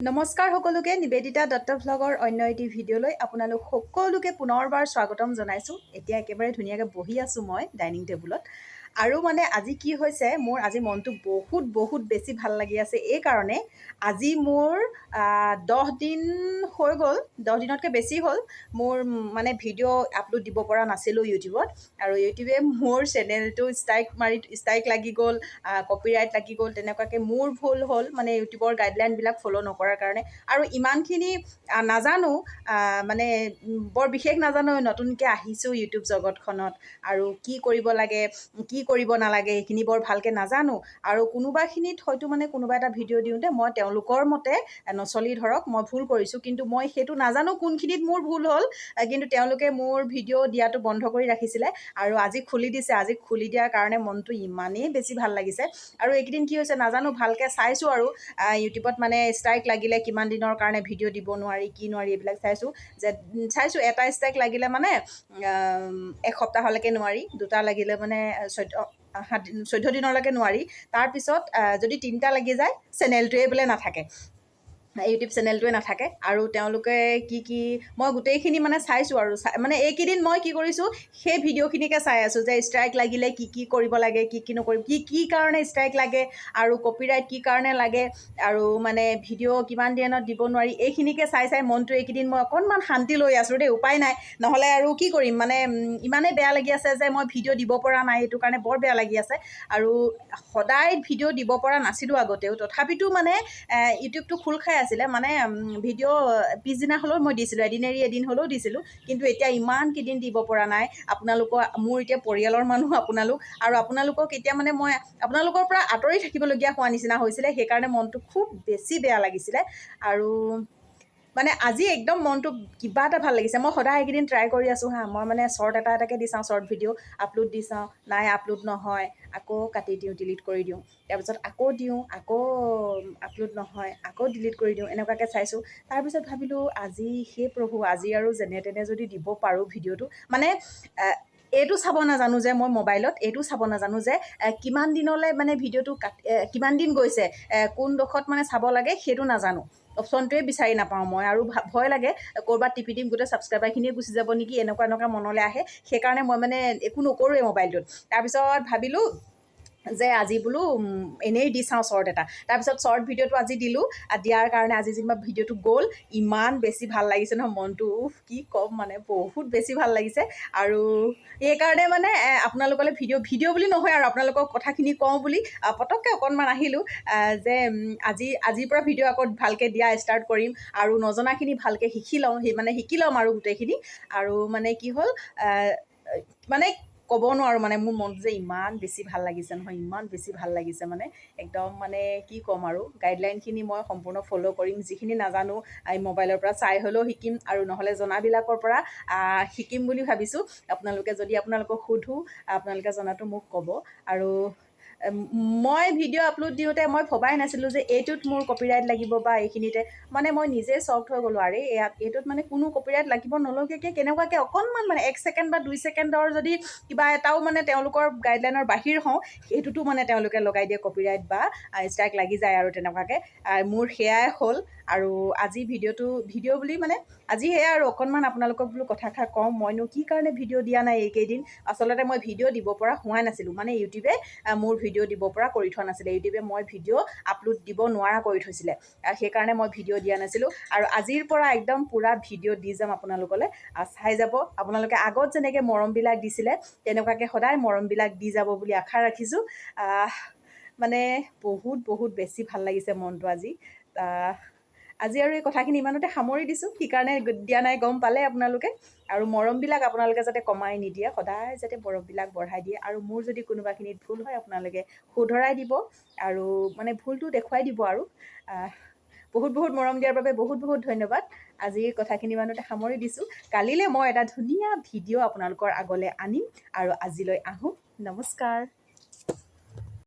নমস্কাৰ সকলোকে নিবেদিতা দত্ত ভ্লগৰ অন্য এটি ভিডিঅ'লৈ আপোনালোক সকলোকে পুনৰবাৰ স্বাগতম জনাইছোঁ। এতিয়া একেবাৰে ধুনীয়াকৈ বহি আছোঁ মই ডাইনিং টেবুলত। আৰু মানে আজি কি হৈছে, মোৰ আজি মনটো বহুত বেছি ভাল লাগি আছে। এই কাৰণে আজি মোৰ 10 দিন হৈ গ'ল, 10 দিনতকৈ বেছি হ'ল মোৰ মানে ভিডিঅ' আপলোড দিব পৰা নাছিলোঁ ইউটিউবত। আৰু ইউটিউবে মোৰ চেনেলটো ষ্ট্ৰাইক লাগি গ'ল, কপিৰাইট লাগি গ'ল। তেনেকুৱাকৈ মোৰ ভুল হ'ল, মানে ইউটিউবৰ গাইডলাইনবিলাক ফ'ল' নকৰাৰ কাৰণে। আৰু ইমানখিনি নাজানো, মানে বৰ বিশেষ নাজানো, নতুনকৈ আহিছোঁ ইউটিউব জগতখনত আৰু কি কৰিব লাগে কি কৰিব নালাগে সেইখিনি বৰ ভালকৈ নাজানো। আৰু কোনোবাখিনিত হয়তো মানে কোনোবা এটা ভিডিঅ' দিওঁতে মই তেওঁলোকৰ মতে নচলি ধৰক মই ভুল কৰিছোঁ, কিন্তু মই সেইটো নাজানো কোনখিনিত মোৰ ভুল হ'ল। কিন্তু তেওঁলোকে মোৰ ভিডিঅ' দিয়াটো বন্ধ কৰি ৰাখিছিলে আৰু আজি খুলি দিছে। আজি খুলি দিয়াৰ কাৰণে মনটো ইমানেই বেছি ভাল লাগিছে। আৰু এইকেইদিন কি হৈছে নাজানো, ভালকৈ চাইছোঁ আৰু ইউটিউবত মানে ষ্ট্ৰাইক লাগিলে কিমান দিনৰ কাৰণে ভিডিঅ' দিব নোৱাৰি কি নোৱাৰি এইবিলাক চাইছোঁ। এটা ষ্ট্ৰাইক লাগিলে মানে এসপ্তাহলৈকে নোৱাৰি, দুটা লাগিলে মানে 14 দিনলৈকে নোৱাৰি। তাৰপিছত যদি 3টা লাগি যায় চেনেলটোৱে বোলে নাথাকে, ইউটিউব চেনেলটোৱে নাথাকে। আৰু তেওঁলোকে কি মই গোটেইখিনি মানে চাইছোঁ আৰু মানে এইকেইদিন মই কি কৰিছোঁ সেই ভিডিঅ'খিনিকে চাই আছোঁ যে ষ্ট্ৰাইক লাগিলে কি কৰিব লাগে, কি নকৰিব, কি কাৰণে ষ্ট্ৰাইক লাগে আৰু কপিৰাইট কি কাৰণে লাগে আৰু মানে ভিডিঅ' কিমান দিনত দিব নোৱাৰি, এইখিনিকে চাই মনটো এইকেইদিন মই অকণমান শান্তি লৈ আছোঁ দেই। উপায় নাই, নহ'লে আৰু কি কৰিম, মানে ইমানেই বেয়া লাগি আছে যে মই ভিডিঅ' দিব পৰা নাই, সেইটো কাৰণে বৰ বেয়া লাগি আছে। আৰু সদায় ভিডিঅ' দিব পৰা নাছিলোঁ আগতেও, তথাপিতো মানে ইউটিউবটো খোল খাই আছিলে, মানে ভিডিঅ' পিছদিনা হ'লেও মই দিছিলোঁ, এদিন এৰি এদিন হ'লেও দিছিলোঁ। কিন্তু এতিয়া ইমানকেইদিন দিব পৰা নাই। মোৰ এতিয়া পৰিয়ালৰ মানুহ আপোনালোক, আৰু আপোনালোকক এতিয়া মানে মই আপোনালোকৰ পৰা আঁতৰি থাকিবলগীয়া হোৱা নিচিনা হৈছিলে। সেইকাৰণে মনটো খুব বেছি বেয়া লাগিছিলে। আৰু মানে আজি একদম মনটো কিবা এটা ভাল লাগিছে। মই সদায় এইকেইদিন ট্ৰাই কৰি আছোঁ মই মানে শ্বৰ্ট এটাকৈ দি চাওঁ, শ্বৰ্ট ভিডিঅ' আপলোড দি চাওঁ, নাই আপলোড নহয়, আকৌ কাটি দিওঁ, ডিলিট কৰি দিওঁ, তাৰপিছত আকৌ দিওঁ, আকৌ আপলোড নহয়, আকৌ ডিলিট কৰি দিওঁ, এনেকুৱাকৈ চাইছোঁ। তাৰপিছত ভাবিলোঁ আজি সেই প্ৰভু, আজি আৰু যেনে তেনে যদি দিব পাৰোঁ ভিডিঅ'টো, মানে এইটো চাব নাজানো যে মই মোবাইলত এইটো চাব নাজানো যে কিমান দিনলৈ মানে ভিডিঅ'টো কিমান দিন গৈছে, কোন ডোখৰত মানে চাব লাগে সেইটো নাজানো, অপশ্যনটোৱে বিচাৰি নাপাওঁ মই। আৰু ভয় লাগে ক'ৰবাত টিপি দিম গোটেই ছাবস্ক্ৰাইবাৰখিনিয়ে গুচি যাব নেকি, এনেকুৱা মনলৈ আহে। সেইকাৰণে মই মানে একো নকৰোঁৱে মোবাইলটোত। তাৰপিছত ভাবিলোঁ যে আজি বোলো এনেই দি চাওঁ শ্বৰ্ট এটা। তাৰপিছত শ্বৰ্ট ভিডিঅ'টো আজি দিলোঁ। দিয়াৰ কাৰণে আজি যেনিবা ভিডিঅ'টো গ'ল, ইমান বেছি ভাল লাগিছে নহয় মনটো, কি ক'ম, মানে বহুত বেছি ভাল লাগিছে। আৰু সেইকাৰণে মানে আপোনালোকলৈ ভিডিঅ' বুলি নহয় আৰু আপোনালোকক কথাখিনি কওঁ বুলি পটককৈ অকণমান আহিলোঁ যে আজিৰ পৰা ভিডিঅ' আকৌ ভালকৈ দিয়া ষ্টাৰ্ট কৰিম আৰু নজনাখিনি ভালকৈ শিকি ল'ম আৰু গোটেইখিনি। আৰু মানে কি হ'ল, মানে ক'ব নোৱাৰোঁ, মানে মোৰ মনটো যে ইমান বেছি ভাল লাগিছে নহয়, ইমান বেছি ভাল লাগিছে, মানে একদম মানে কি ক'ম আৰু। গাইডলাইনখিনি মই সম্পূৰ্ণ ফ'ল' কৰিম, যিখিনি নাজানো মোবাইলৰ পৰা চাই হ'লেও শিকিম, আৰু নহ'লে জনাবিলাকৰ পৰা শিকিম বুলি ভাবিছোঁ। আপোনালোকক সোধোঁ, আপোনালোকে জনাটো মোক ক'ব। আৰু মই ভিডিঅ' আপলোড দিওঁতে মই ভবাই নাছিলোঁ যে এইটোত মোৰ কপিৰাইট লাগিব বা এইখিনিতে, মানে মই নিজে শ্বকড হৈ গ'লোঁ। আৰে এইটোত মানে কোনো কপিৰাইট লাগিব নলগাকৈ কেনেকুৱাকৈ অকণমান মানে 1 ছেকেণ্ড বা 2 ছেকেণ্ডৰ যদি কিবা এটাও মানে তেওঁলোকৰ গাইডলাইনৰ বাহিৰ হওঁ, সেইটোতো মানে তেওঁলোকে লগাই দিয়ে কপিৰাইট বা ষ্ট্ৰাইক লাগি যায় আৰু তেনেকুৱাকৈ। মোৰ সেয়াই হ'ল। আৰু আজি ভিডিঅ' বুলি মানে আজি সেয়া আৰু অকণমান আপোনালোকক বোলো কথাষাৰ কওঁ, মইনো কি কাৰণে ভিডিঅ' দিয়া নাই এইকেইদিন। আচলতে মই ভিডিঅ' দিব পৰা হোৱা নাছিলোঁ, মানে ইউটিউবে মোৰ ভিডিঅ' দিব পৰা কৰি থোৱা নাছিলে। ইউটিউবে মই ভিডিঅ' আপলোড দিব নোৱাৰা কৰি থৈছিলে, সেইকাৰণে মই ভিডিঅ' দিয়া নাছিলোঁ। আৰু আজিৰ পৰা একদম পূৰা ভিডিঅ' দি যাম আপোনালোকলৈ, চাই যাব। আপোনালোকে আগত যেনেকৈ মৰমবিলাক দিছিলে তেনেকুৱাকৈ সদায় মৰমবিলাক দি যাব বুলি আশা ৰাখিছোঁ। মানে বহুত বেছি ভাল লাগিছে মনটো আজি আৰু এই কথাখিনি ইমানতে সামৰি দিছোঁ। সেইকাৰণে দিয়া নাই গম পালে আপোনালোকে। আৰু মৰমবিলাক আপোনালোকে যাতে কমাই নিদিয়ে, সদায় যাতে মৰমবিলাক বঢ়াই দিয়ে। আৰু মোৰ যদি কোনোবাখিনিত ভুল হয় আপোনালোকে শুধৰাই দিব আৰু মানে ভুলটো দেখুৱাই দিব। আৰু বহুত মৰম দিয়াৰ বাবে বহুত ধন্যবাদ। আজি কথাখিনি ইমানতে সামৰি দিছোঁ। কালিলৈ মই এটা ধুনীয়া ভিডিঅ' আপোনালোকৰ আগলৈ আনিম। আৰু আজিলৈ আহোঁ, নমস্কাৰ।